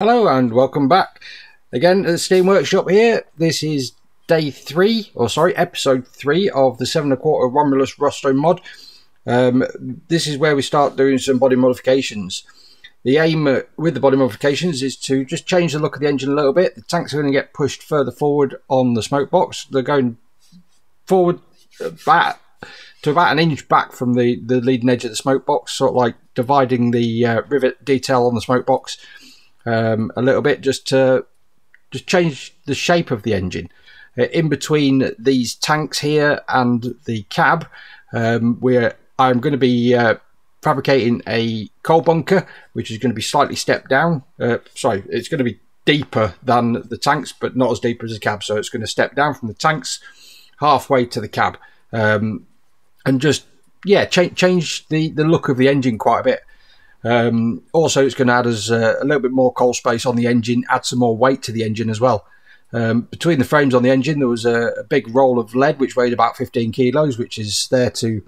Hello and welcome back again at the Steam Workshop here. This is episode 3 of the 7 1/4 Romulus Rusto mod. This is where we start doing some body modifications. The aim with the body modifications is to just change the look of the engine a little bit. The tanks are going to get pushed further forward on the smoke box. They're going forward back to about an inch back from the leading edge of the smoke box, sort of like dividing the rivet detail on the smoke box a little bit, just to change the shape of the engine. In between these tanks here and the cab, I'm going to be fabricating a coal bunker, which is going to be slightly stepped down. It's going to be deeper than the tanks, but not as deep as the cab. So it's going to step down from the tanks halfway to the cab, and just change the look of the engine quite a bit. Also, it's going to add us a little bit more coal space on the engine, add some more weight to the engine as well. Between the frames on the engine, there was a big roll of lead which weighed about 15 kilos, which is there to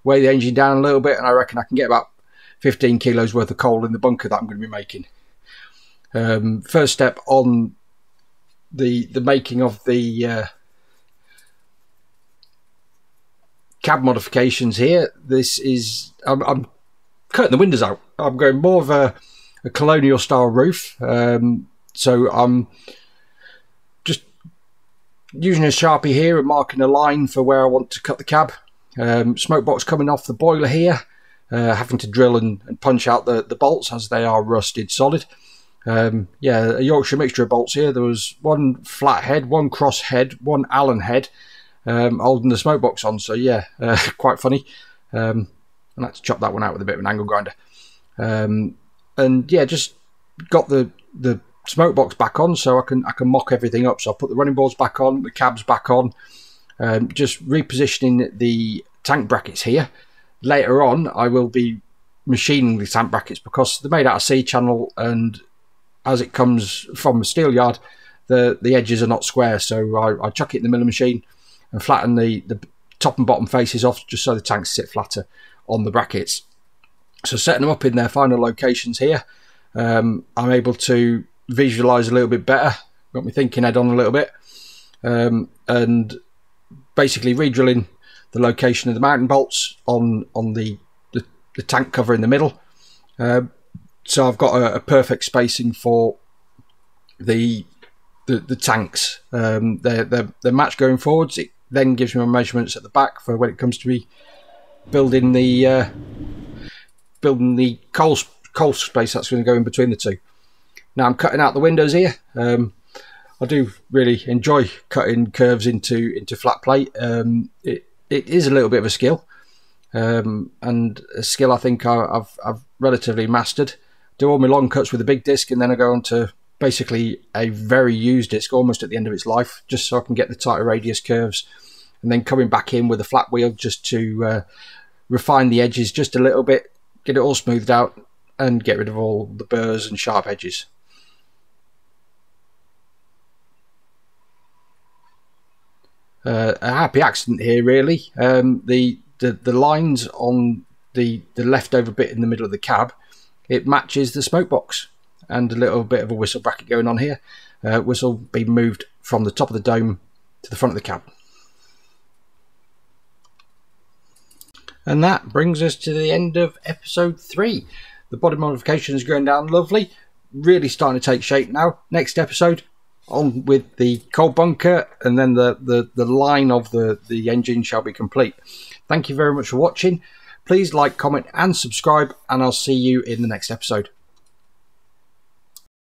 weigh the engine down a little bit, and I reckon I can get about 15 kilos worth of coal in the bunker that I'm going to be making. First step on the making of the cab modifications here. This is I'm cutting the windows out. I'm going more of a colonial style roof, so I'm just using a Sharpie here and marking a line for where I want to cut the cab. Smoke box coming off the boiler here, having to drill and punch out the bolts as they are rusted solid. A Yorkshire mixture of bolts here. There was one flat head, one cross head, one Allen head, holding the smoke box on, so quite funny. I had to chop that one out with a bit of an angle grinder. Just got the smoke box back on so I can mock everything up. So I'll put the running boards back on, the cabs back on, just repositioning the tank brackets here. Later on I will be machining the tank brackets because they're made out of C-channel, and as it comes from the steel yard, the edges are not square, so I chuck it in the milling machine and flatten the top and bottom faces off just so the tanks sit flatter on the brackets. So setting them up in their final locations here, I'm able to visualize a little bit better, got my thinking head on a little bit, and basically re-drilling the location of the mounting bolts on the tank cover in the middle. So I've got a perfect spacing for the tanks. They're matched going forwards. It then gives me my measurements at the back for when it comes to me building the coal space that's going to go in between the two. Now I'm cutting out the windows here. I do really enjoy cutting curves into flat plate. It is a little bit of a skill, and a skill I think I've relatively mastered. Do all my long cuts with a big disc, and then I go on to basically a very used disc almost at the end of its life, just so I can get the tighter radius curves, and then coming back in with a flat wheel just to refine the edges just a little bit, get it all smoothed out, and get rid of all the burrs and sharp edges. A happy accident here, really. The lines on the leftover bit in the middle of the cab, it matches the smoke box, and a little bit of a whistle bracket going on here. Whistle being moved from the top of the dome to the front of the cab. And that brings us to the end of episode 3. The body modification is going down lovely, really starting to take shape now. Next episode, on with the coal bunker, and then the line of the engine shall be complete. Thank you very much for watching. Please like, comment and subscribe, and I'll see you in the next episode.